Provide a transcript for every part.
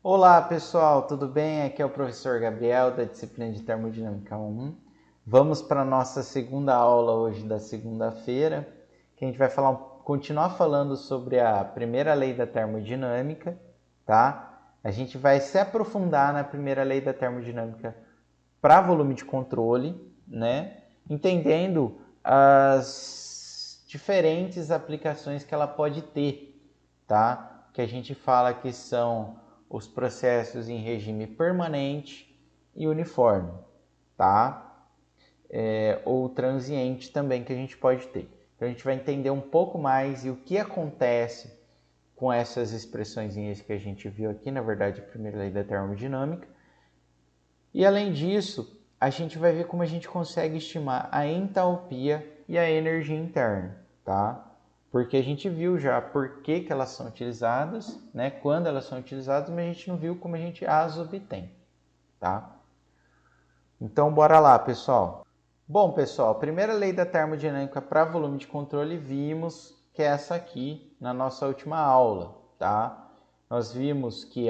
Olá pessoal, tudo bem? Aqui é o professor Gabriel da disciplina de Termodinâmica 1. Vamos para a nossa segunda aula hoje da segunda-feira, que a gente vai continuar falando sobre a primeira lei da termodinâmica, tá? A gente vai se aprofundar na primeira lei da termodinâmica para volume de controle, né? Entendendo as diferentes aplicações que ela pode ter, tá? Que a gente fala que são os processos em regime permanente e uniforme, tá? Ou transiente também que a gente pode ter. Então a gente vai entender um pouco mais e o que acontece com essas expressões que a gente viu aqui, na verdade, a primeira lei da termodinâmica. E além disso, a gente vai ver como a gente consegue estimar a entalpia e a energia interna, tá? Porque a gente viu já por que elas são utilizadas, né? Quando elas são utilizadas, mas a gente não viu como a gente as obtém, tá? Então, bora lá, pessoal. Bom, pessoal, a primeira lei da termodinâmica para volume de controle vimos que é essa aqui na nossa última aula, tá? Nós vimos que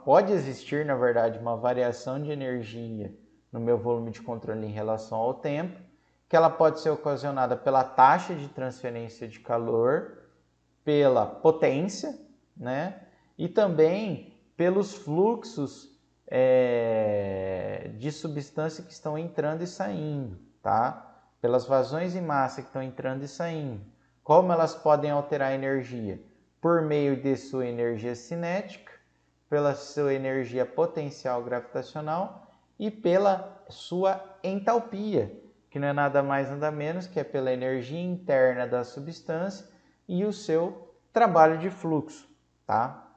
pode existir, na verdade, uma variação de energia no meu volume de controle em relação ao tempo, que ela pode ser ocasionada pela taxa de transferência de calor, pela potência, né? E também pelos fluxos de substância que estão entrando e saindo, tá? Pelas vazões em massa que estão entrando e saindo. Como elas podem alterar a energia? Por meio de sua energia cinética, pela sua energia potencial gravitacional e pela sua entalpia, que não é nada mais nada menos que é pela energia interna da substância e o seu trabalho de fluxo, tá?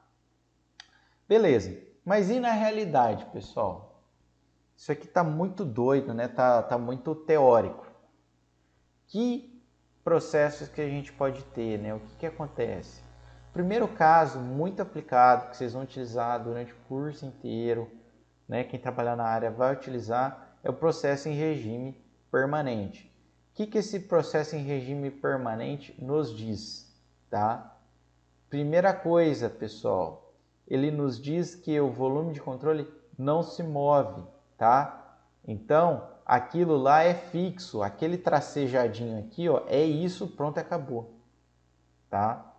Beleza. Mas e na realidade, pessoal? Isso aqui tá muito doido, né? Tá muito teórico. Que processos que a gente pode ter, né? O que acontece? Primeiro caso, muito aplicado, que vocês vão utilizar durante o curso inteiro, né? Quem trabalhar na área vai utilizar, é o processo em regime permanente. O que esse processo em regime permanente nos diz, tá? Primeira coisa, pessoal, ele nos diz que o volume de controle não se move, tá? Então, aquilo lá é fixo, aquele tracejadinho aqui, ó, é isso, pronto, acabou, tá?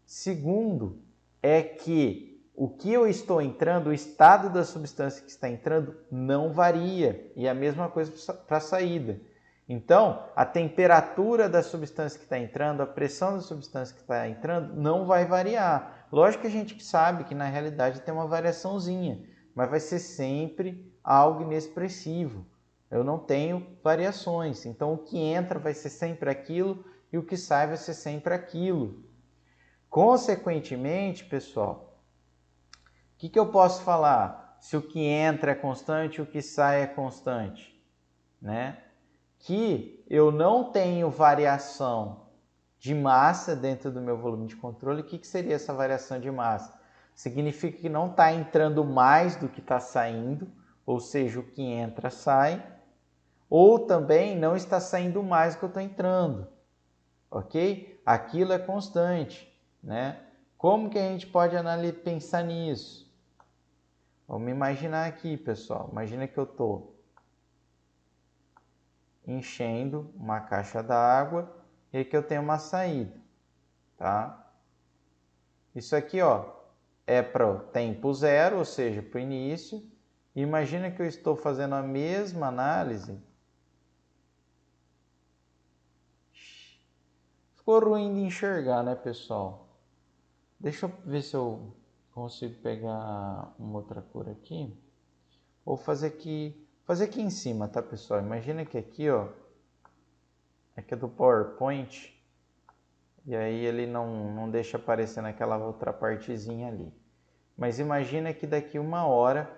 Segundo, é que o que eu estou entrando, o estado da substância que está entrando não varia, e a mesma coisa para a saída. Então, a temperatura da substância que está entrando, a pressão da substância que está entrando não vai variar. Lógico que a gente sabe que na realidade tem uma variaçãozinha, mas vai ser sempre algo inexpressivo. Eu não tenho variações. Então, o que entra vai ser sempre aquilo e o que sai vai ser sempre aquilo. Consequentemente, pessoal, o que eu posso falar? Se o que entra é constante e o que sai é constante, né? Que eu não tenho variação de massa dentro do meu volume de controle. O que seria essa variação de massa? Significa que não está entrando mais do que está saindo, ou seja, o que entra sai, ou também não está saindo mais do que eu estou entrando, ok? Aquilo é constante, né? Como que a gente pode pensar nisso? Vamos imaginar aqui, pessoal. Imagina que eu estou enchendo uma caixa d'água e que eu tenho uma saída, tá? Isso aqui, ó, é para o tempo zero, ou seja, para o início. Imagina que eu estou fazendo a mesma análise. Ficou ruim de enxergar, né, pessoal? Deixa eu ver se eu consigo pegar uma outra cor aqui. Vou fazer aqui em cima, tá, pessoal? Imagina que aqui, ó, aqui é do PowerPoint. E aí ele não deixa aparecer naquela outra partezinha ali. Mas imagina que daqui uma hora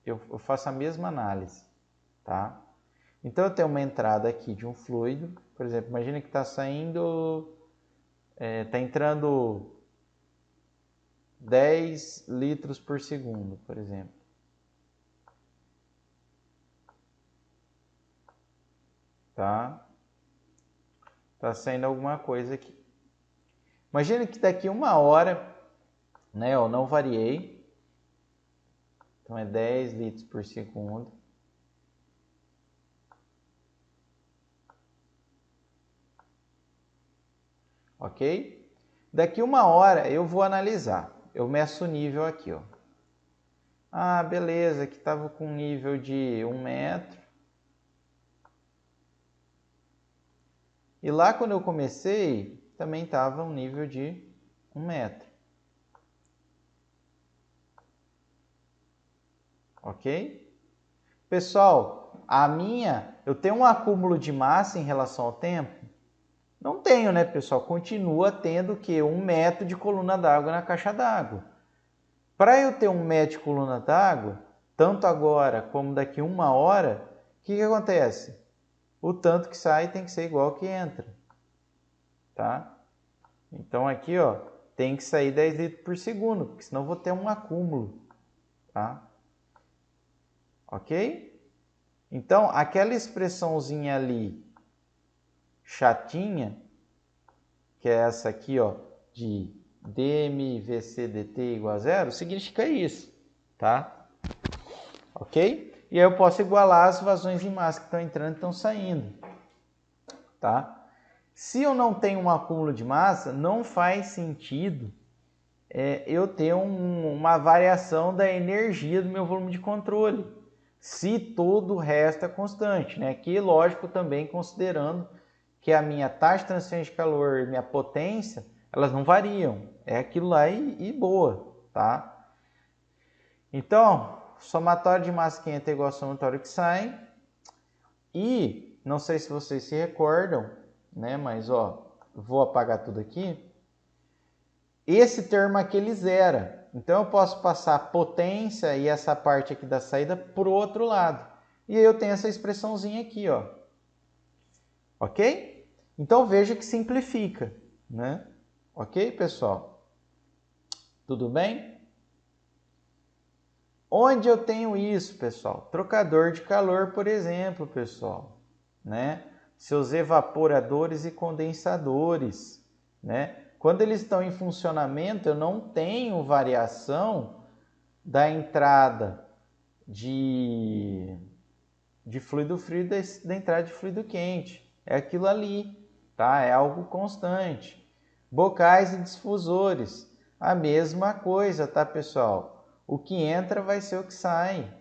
eu faço a mesma análise, tá? Então eu tenho uma entrada aqui de um fluido, por exemplo, imagina que está saindo, está entrando 10 litros por segundo, por exemplo. Tá? Tá saindo alguma coisa aqui. Imagina que daqui 1 hora, né, eu não variei, então é 10 litros por segundo. Ok? Daqui 1 hora eu vou analisar. Eu meço o nível aqui, ó. Ah, beleza, aqui estava com um nível de 1 metro. E lá quando eu comecei, também estava um nível de 1 metro. Ok? Pessoal, eu tenho um acúmulo de massa em relação ao tempo? Não tenho, né, pessoal? Continua tendo o quê? 1 metro de coluna d'água na caixa d'água. Para eu ter 1 metro de coluna d'água, tanto agora como daqui 1 hora, o que acontece? O tanto que sai tem que ser igual ao que entra. Tá? Então aqui, ó, tem que sair 10 litros por segundo, porque senão eu vou ter um acúmulo. Tá? Ok? Então, aquela expressãozinha ali, chatinha, que é essa aqui, ó, de dmvcdt igual a zero, significa isso, tá? Ok? E aí eu posso igualar as vazões de massa que estão entrando e estão saindo, tá? Se eu não tenho um acúmulo de massa, não faz sentido eu ter uma variação da energia do meu volume de controle, se todo o resto é constante, né? Aqui, lógico, também considerando que a minha taxa de transferência de calor e minha potência, elas não variam. É aquilo lá e boa, tá? Então, somatório de massa que entra é igual ao somatório que sai. E, não sei se vocês se recordam, né? Mas, ó, vou apagar tudo aqui. Esse termo aqui ele zera. Então, eu posso passar a potência e essa parte aqui da saída para o outro lado. E aí eu tenho essa expressãozinha aqui, ó. Ok? Então, veja que simplifica, né? Ok, pessoal? Tudo bem? Onde eu tenho isso, pessoal? Trocador de calor, por exemplo, pessoal, né? Seus evaporadores e condensadores, né? Quando eles estão em funcionamento, eu não tenho variação da entrada de fluido frio e da entrada de fluido quente. É aquilo ali, tá? É algo constante. Bocais e difusores, a mesma coisa, tá, pessoal? O que entra vai ser o que sai,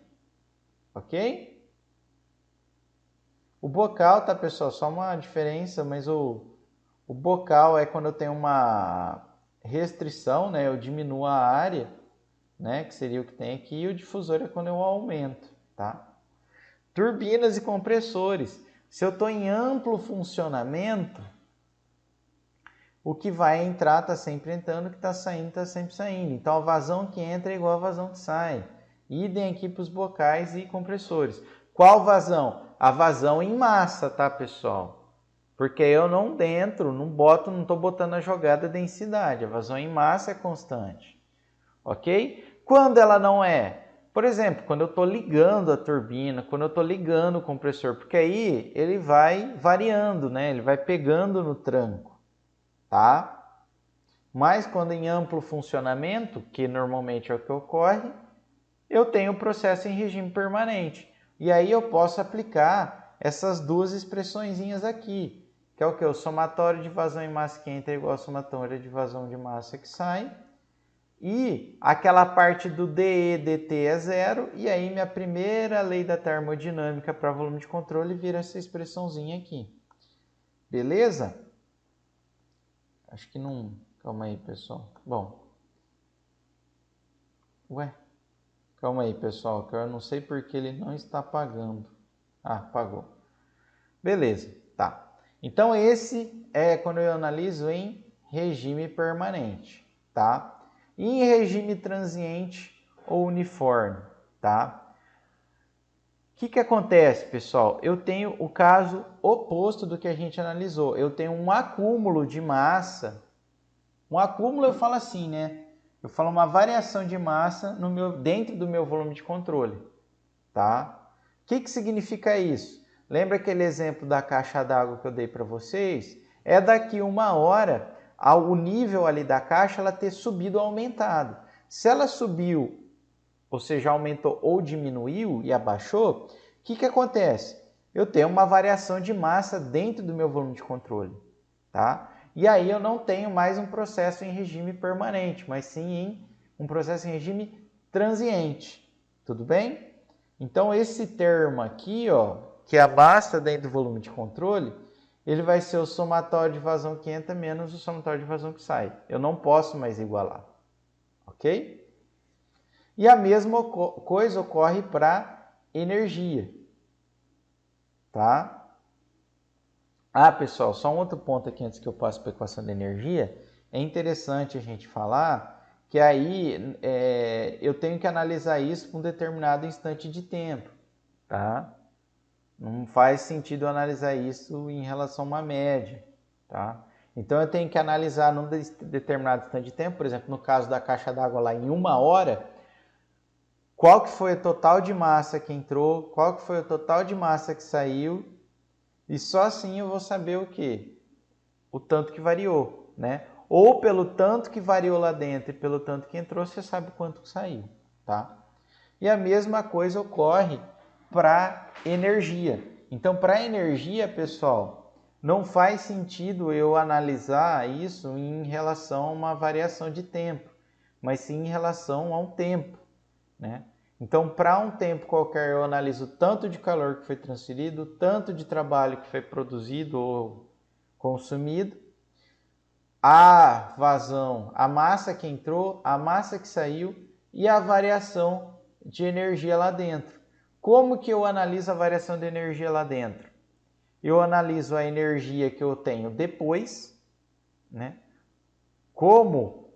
ok? O bocal, tá, pessoal? Só uma diferença, mas o bocal é quando eu tenho uma restrição, né? Eu diminuo a área, né? Que seria o que tem aqui. E o difusor é quando eu aumento, tá? Turbinas e compressores. Se eu estou em amplo funcionamento, o que vai entrar está sempre entrando, o que está saindo está sempre saindo. Então, a vazão que entra é igual a vazão que sai. Idem aqui para os bocais e compressores. Qual vazão? A vazão em massa, tá, pessoal? Porque eu não não estou botando a jogada densidade. A vazão em massa é constante. Ok? Quando ela não é? Por exemplo, quando eu estou ligando a turbina, quando eu estou ligando o compressor, porque aí ele vai variando, né? Ele vai pegando no tranco, tá? Mas quando em amplo funcionamento, que normalmente é o que ocorre, eu tenho o processo em regime permanente. E aí eu posso aplicar essas duas expressõezinhas aqui, que é o que? O somatório de vazão em massa que entra é igual ao somatório de vazão de massa que sai. E aquela parte do dE, dt é zero, e aí minha primeira lei da termodinâmica para volume de controle vira essa expressãozinha aqui. Beleza? Acho que não... Calma aí, pessoal. Bom. Ué? Calma aí, pessoal, que eu não sei porque ele não está apagando. Ah, apagou. Beleza, tá. Então, esse é quando eu analiso em regime permanente, tá? E em regime transiente ou uniforme, tá? O que acontece, pessoal? Eu tenho o caso oposto do que a gente analisou. Eu tenho um acúmulo de massa. Um acúmulo eu falo assim, né? Eu falo uma variação de massa dentro do meu volume de controle, tá? O que significa isso? Lembra aquele exemplo da caixa d'água que eu dei para vocês? É daqui 1 hora o nível ali da caixa ela ter subido ou aumentado. Se ela subiu, ou seja, aumentou ou diminuiu e abaixou, o que acontece? Eu tenho uma variação de massa dentro do meu volume de controle, tá? E aí eu não tenho mais um processo em regime permanente, mas sim um processo em regime transiente, tudo bem? Então esse termo aqui, ó, que é a massa dentro do volume de controle, ele vai ser o somatório de vazão que entra menos o somatório de vazão que sai. Eu não posso mais igualar, ok? E a mesma coisa ocorre para energia, tá? Ah, pessoal, só um outro ponto aqui antes que eu passe para a equação da energia. É interessante a gente falar que aí eu tenho que analisar isso para um determinado instante de tempo, tá? Não faz sentido analisar isso em relação a uma média, tá? Então eu tenho que analisar num determinado instante de tempo, por exemplo, no caso da caixa d'água lá em 1 hora, qual que foi o total de massa que entrou, qual que foi o total de massa que saiu, e só assim eu vou saber o quê? O tanto que variou, né? Ou pelo tanto que variou lá dentro e pelo tanto que entrou, você sabe quanto que saiu, tá? E a mesma coisa ocorre para energia. Então, para energia, pessoal, não faz sentido eu analisar isso em relação a uma variação de tempo, mas sim em relação a um tempo, né? Então, para um tempo qualquer, eu analiso o tanto de calor que foi transferido, o tanto de trabalho que foi produzido ou consumido, a vazão, a massa que entrou, a massa que saiu e a variação de energia lá dentro. Como que eu analiso a variação de energia lá dentro? Eu analiso a energia que eu tenho depois, né? Como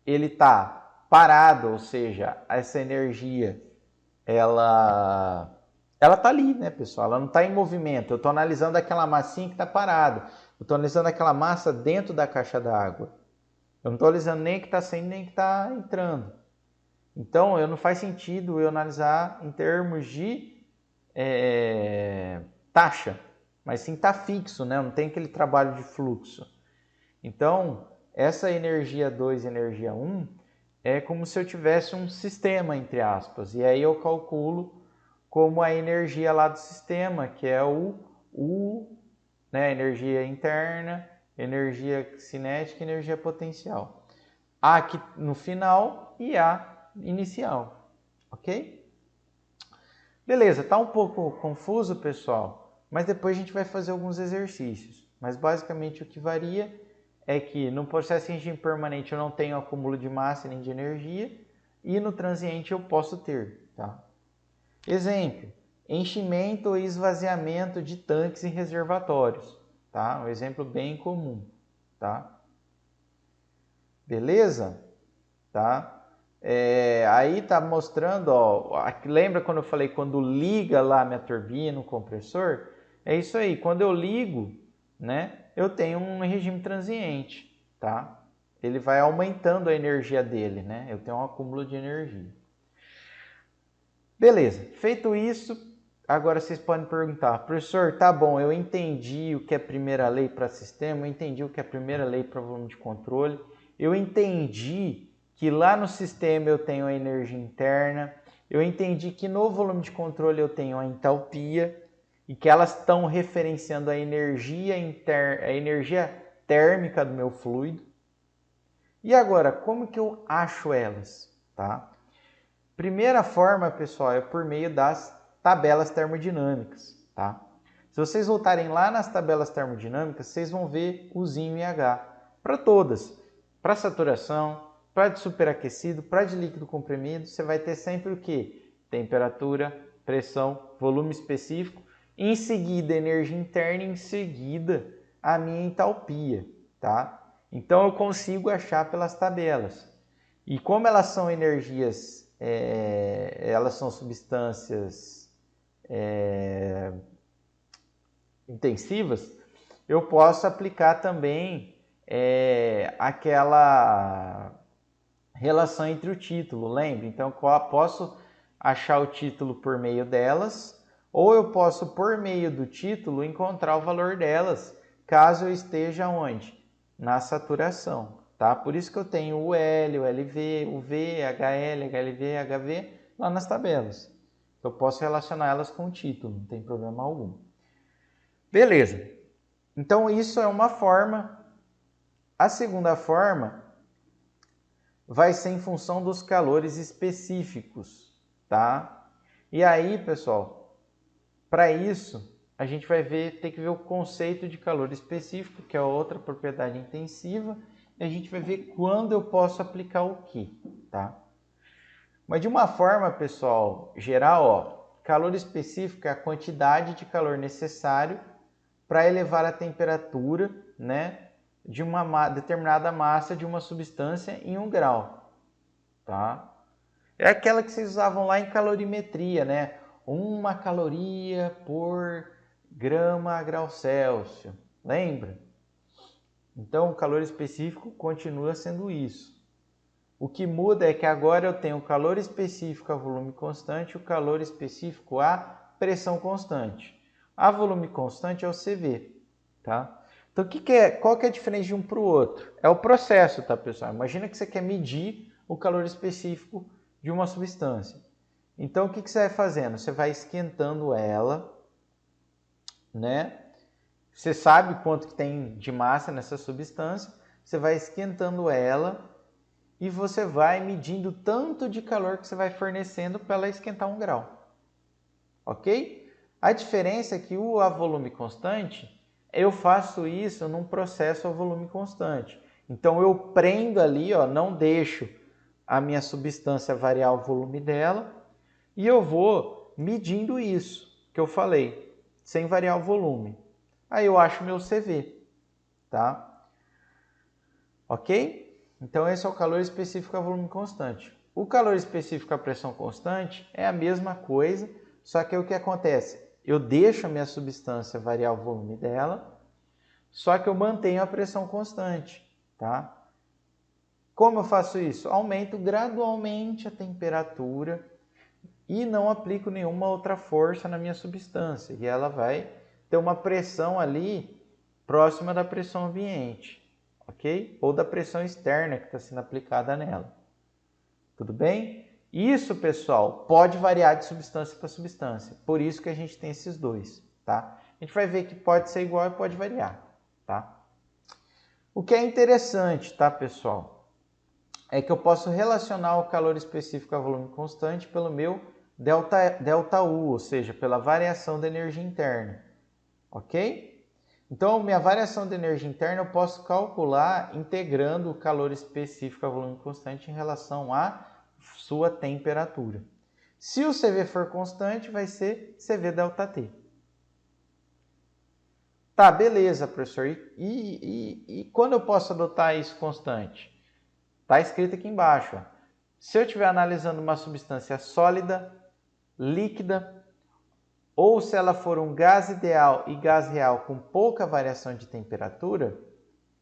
ele está parado, ou seja, essa energia ela está ali, né, pessoal? Ela não está em movimento. Eu estou analisando aquela massinha que está parada. Eu estou analisando aquela massa dentro da caixa d'água. Eu não estou analisando nem que está saindo nem que está entrando. Então, não faz sentido eu analisar em termos de taxa, mas sim está fixo, né? Não tem aquele trabalho de fluxo. Então, essa energia 2 e energia 1 é como se eu tivesse um sistema, entre aspas, e aí eu calculo como a energia lá do sistema, que é né, energia interna, energia cinética e energia potencial. A aqui no final e A inicial, ok? Beleza, tá um pouco confuso, pessoal, mas depois a gente vai fazer alguns exercícios. Mas basicamente o que varia é que no processo em regime permanente eu não tenho acúmulo de massa nem de energia e no transiente eu posso ter, tá? Exemplo, enchimento ou esvaziamento de tanques e reservatórios, tá? Um exemplo bem comum, tá? Beleza? Tá? Aí tá mostrando, ó, lembra quando eu falei quando liga lá a minha turbina, o compressor? É isso aí, quando eu ligo, né, eu tenho um regime transiente, tá? Ele vai aumentando a energia dele, né? Eu tenho um acúmulo de energia. Beleza, feito isso, agora vocês podem perguntar, professor, tá bom, eu entendi o que é primeira lei para sistema, eu entendi o que é primeira lei para volume de controle, eu entendi que lá no sistema eu tenho a energia interna, eu entendi que no volume de controle eu tenho a entalpia e que elas estão referenciando a energia interna, a energia térmica do meu fluido. E agora, como que eu acho elas, tá? Primeira forma, pessoal, é por meio das tabelas termodinâmicas, tá? Se vocês voltarem lá nas tabelas termodinâmicas, vocês vão ver o zinho e H para todas. Para saturação, para de superaquecido, para de líquido comprimido, você vai ter sempre o quê? Temperatura, pressão, volume específico, em seguida energia interna, em seguida a minha entalpia, tá? Então eu consigo achar pelas tabelas. E como elas são energias, elas são substâncias intensivas, eu posso aplicar também aquela relação entre o título, lembra? Então, eu posso achar o título por meio delas, ou eu posso, por meio do título, encontrar o valor delas, caso eu esteja onde? na saturação, tá? Por isso que eu tenho o L, o LV, o V, HL, HLV, HV lá nas tabelas. Eu posso relacionar elas com o título, não tem problema algum. Beleza. Então isso é uma forma. A segunda forma vai ser em função dos calores específicos, tá? E aí, pessoal, para isso a gente vai ter que ver o conceito de calor específico, que é outra propriedade intensiva, e a gente vai ver quando eu posso aplicar o que, tá? Mas de uma forma, pessoal, geral, ó, calor específico é a quantidade de calor necessário para elevar a temperatura, né, de uma determinada massa de uma substância em 1 grau, tá? É aquela que vocês usavam lá em calorimetria, né? 1 caloria por grama a grau Celsius, lembra? Então, o calor específico continua sendo isso. O que muda é que agora eu tenho o calor específico a volume constante e o calor específico a pressão constante. A volume constante é o CV, tá? Então, qual que é a diferença de um para o outro? É o processo, tá, pessoal? Imagina que você quer medir o calor específico de uma substância. Então, o que você vai fazendo? Você vai esquentando ela, né? Você sabe quanto que tem de massa nessa substância, você vai esquentando ela e você vai medindo o tanto de calor que você vai fornecendo para ela esquentar 1 grau. Ok? A diferença é que a volume constante, eu faço isso num processo a volume constante. Então eu prendo ali, ó, não deixo a minha substância variar o volume dela e eu vou medindo isso que eu falei, sem variar o volume. Aí eu acho meu CV, tá? Ok? Então esse é o calor específico a volume constante. O calor específico a pressão constante é a mesma coisa, só que o que acontece? Eu deixo a minha substância variar o volume dela, só que eu mantenho a pressão constante, tá? Como eu faço isso? Aumento gradualmente a temperatura e não aplico nenhuma outra força na minha substância. E ela vai ter uma pressão ali próxima da pressão ambiente, ok? Ou da pressão externa que está sendo aplicada nela. Tudo bem? Isso, pessoal, pode variar de substância para substância. Por isso que a gente tem esses dois, tá? A gente vai ver que pode ser igual e pode variar, tá? O que é interessante, tá, pessoal? É que eu posso relacionar o calor específico a volume constante pelo meu ΔU, ou seja, pela variação da energia interna, ok? Então, minha variação de energia interna eu posso calcular integrando o calor específico a volume constante em relação à sua temperatura. Se o CV for constante, vai ser CV ΔT. Tá, beleza, professor. E quando eu posso adotar isso constante? Está escrito aqui embaixo. Ó. Se eu estiver analisando uma substância sólida, líquida, ou se ela for um gás ideal e gás real com pouca variação de temperatura,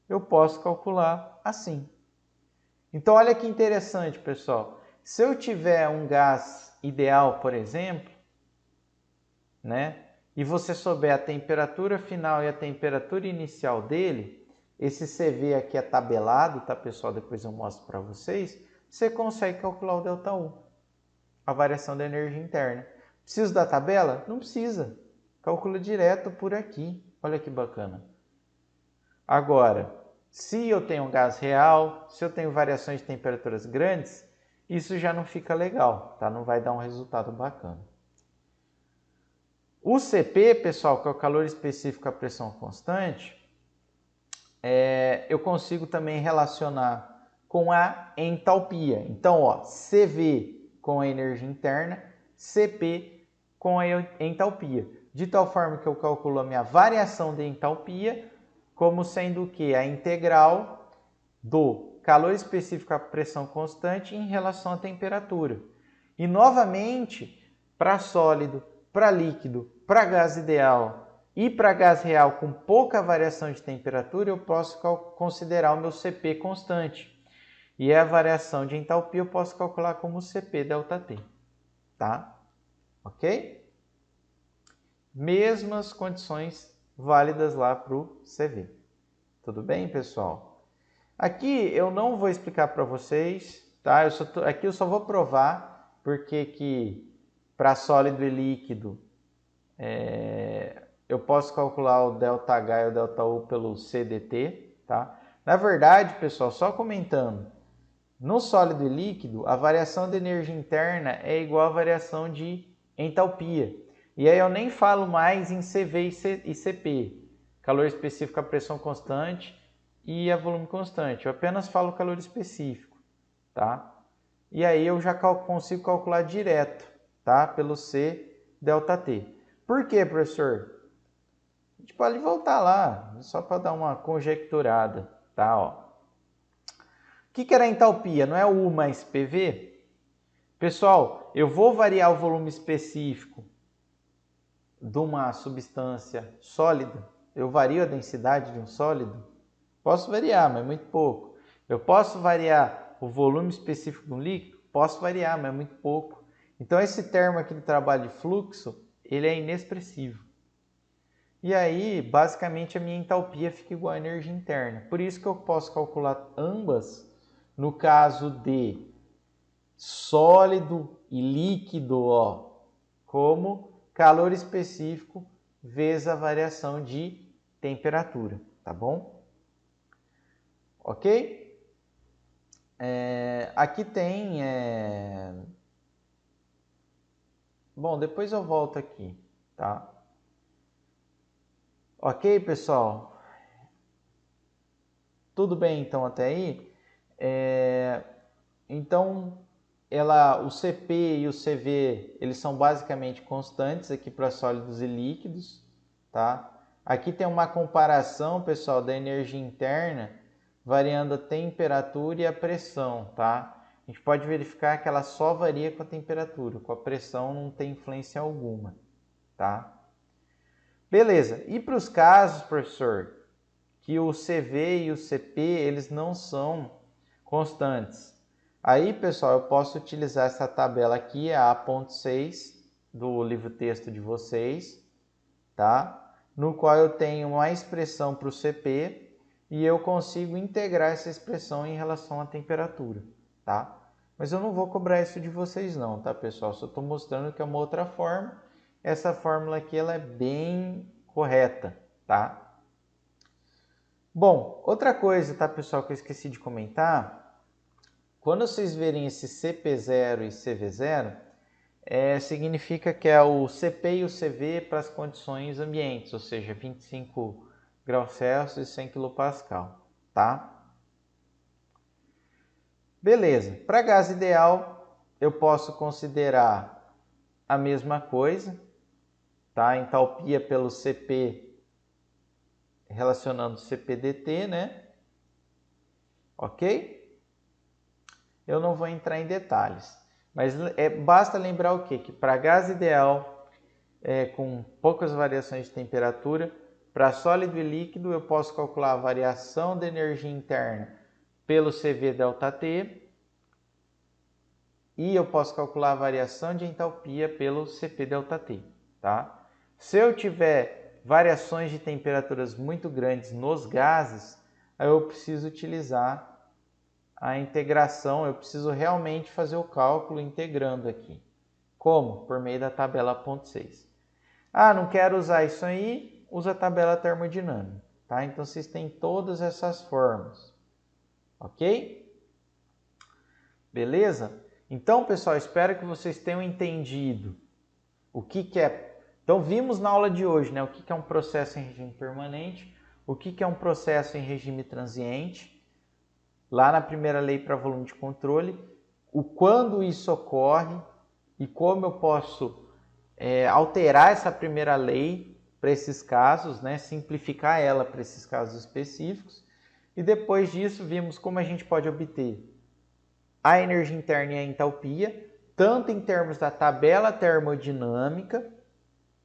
eu posso calcular assim. Então, olha que interessante, pessoal. Se eu tiver um gás ideal, por exemplo, né, e você souber a temperatura final e a temperatura inicial dele, esse CV aqui é tabelado, tá, pessoal? Depois eu mostro para vocês. Você consegue calcular o ΔU, a variação da energia interna. Preciso da tabela? Não precisa. Calcula direto por aqui. Olha que bacana. Agora, se eu tenho um gás real, se eu tenho variações de temperaturas grandes, isso já não fica legal, tá? Não vai dar um resultado bacana. O CP, pessoal, que é o calor específico à pressão constante, eu consigo também relacionar com a entalpia. Então, ó, CV com a energia interna, CP com a entalpia. De tal forma que eu calculo a minha variação de entalpia como sendo o que? A integral do calor específico à pressão constante em relação à temperatura. E novamente, para sólido, para líquido, para gás ideal e para gás real com pouca variação de temperatura, eu posso considerar o meu CP constante. E a variação de entalpia eu posso calcular como CP ΔT. Tá? Ok? Mesmas condições válidas lá para o CV. Tudo bem, pessoal? Aqui eu não vou explicar para vocês, tá? Aqui eu só vou provar porque que para sólido e líquido eu posso calcular o ΔH e o ΔU pelo CDT, tá? Na verdade, pessoal, só comentando, no sólido e líquido, a variação de energia interna é igual à variação de entalpia. E aí eu nem falo mais em CV e CP, calor específico a pressão constante e a volume constante. Eu apenas falo calor específico, tá? E aí eu já consigo calcular direto, tá? Pelo C ΔT. Por quê, professor? A gente pode voltar lá, só para dar uma conjecturada, tá? Ó. O que era a entalpia? Não é U mais PV? Pessoal, eu vou variar o volume específico de uma substância sólida? Eu vario a densidade de um sólido? Posso variar, mas muito pouco. Eu posso variar o volume específico de um líquido? Posso variar, mas muito pouco. Então, esse termo aqui do trabalho de fluxo, ele é inexpressivo. E aí, basicamente, a minha entalpia fica igual à energia interna. Por isso que eu posso calcular ambas no caso de sólido e líquido, ó, como calor específico vezes a variação de temperatura, tá bom? Ok? Aqui tem... Bom, depois eu volto aqui, tá? Ok, pessoal? Tudo bem, então, até aí? Então, o CP e o CV, eles são basicamente constantes aqui para sólidos e líquidos, tá? Aqui tem uma comparação, pessoal, da energia interna variando a temperatura e a pressão, tá? A gente pode verificar que ela só varia com a temperatura, com a pressão não tem influência alguma, tá? Beleza, e para os casos, professor, que o CV e o CP, eles não são constantes. Aí, pessoal, eu posso utilizar essa tabela aqui, a A.6 do livro-texto de vocês, tá? No qual eu tenho uma expressão para o CP e eu consigo integrar essa expressão em relação à temperatura, tá? Mas eu não vou cobrar isso de vocês não, tá, pessoal? Só estou mostrando que é uma outra forma. Essa fórmula aqui, ela é bem correta, tá? Bom, outra coisa, tá, pessoal, que eu esqueci de comentar. Quando vocês verem esse CP0 e CV0, significa que é o CP e o CV para as condições ambientes, ou seja, 25 graus Celsius e 100 kPa, tá? Beleza. Para gás ideal, eu posso considerar a mesma coisa, tá? Entalpia pelo CP relacionando CP/dt, né? Ok? Eu não vou entrar em detalhes, mas basta lembrar o quê? Que para gás ideal, com poucas variações de temperatura, para sólido e líquido eu posso calcular a variação da energia interna pelo CV∆T e eu posso calcular a variação de entalpia pelo CP∆T, tá? Se eu tiver variações de temperaturas muito grandes nos gases, aí eu preciso utilizar a integração, eu preciso realmente fazer o cálculo integrando aqui. Como? Por meio da tabela 0.6. Ah, não quero usar isso aí? Usa a tabela termodinâmica, tá? Então, vocês têm todas essas formas, ok? Beleza? Então, pessoal, espero que vocês tenham entendido o que é. Então, vimos na aula de hoje, né? O que é um processo em regime permanente, o que é um processo em regime transiente, lá na primeira lei para volume de controle, quando isso ocorre e como eu posso alterar essa primeira lei para esses casos, né? Simplificar ela para esses casos específicos. E depois disso, vimos como a gente pode obter a energia interna e a entalpia, tanto em termos da tabela termodinâmica,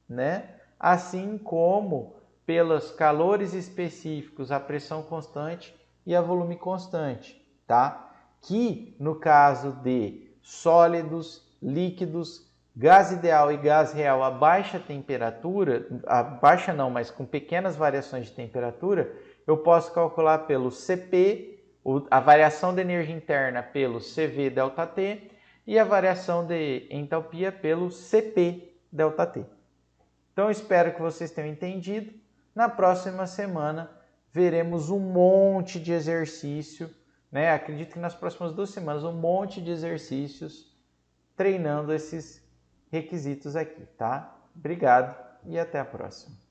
né? Assim como pelos calores específicos, a pressão constante e a volume constante, tá? Que no caso de sólidos, líquidos, gás ideal e gás real a baixa temperatura, a baixa não, mas com pequenas variações de temperatura, eu posso calcular pelo CP, a variação de energia interna pelo CV ΔT e a variação de entalpia pelo CP ΔT. Então, espero que vocês tenham entendido. Na próxima semana, veremos um monte de exercício, né? Acredito que nas próximas 2 semanas, um monte de exercícios treinando esses requisitos aqui, tá? Obrigado e até a próxima.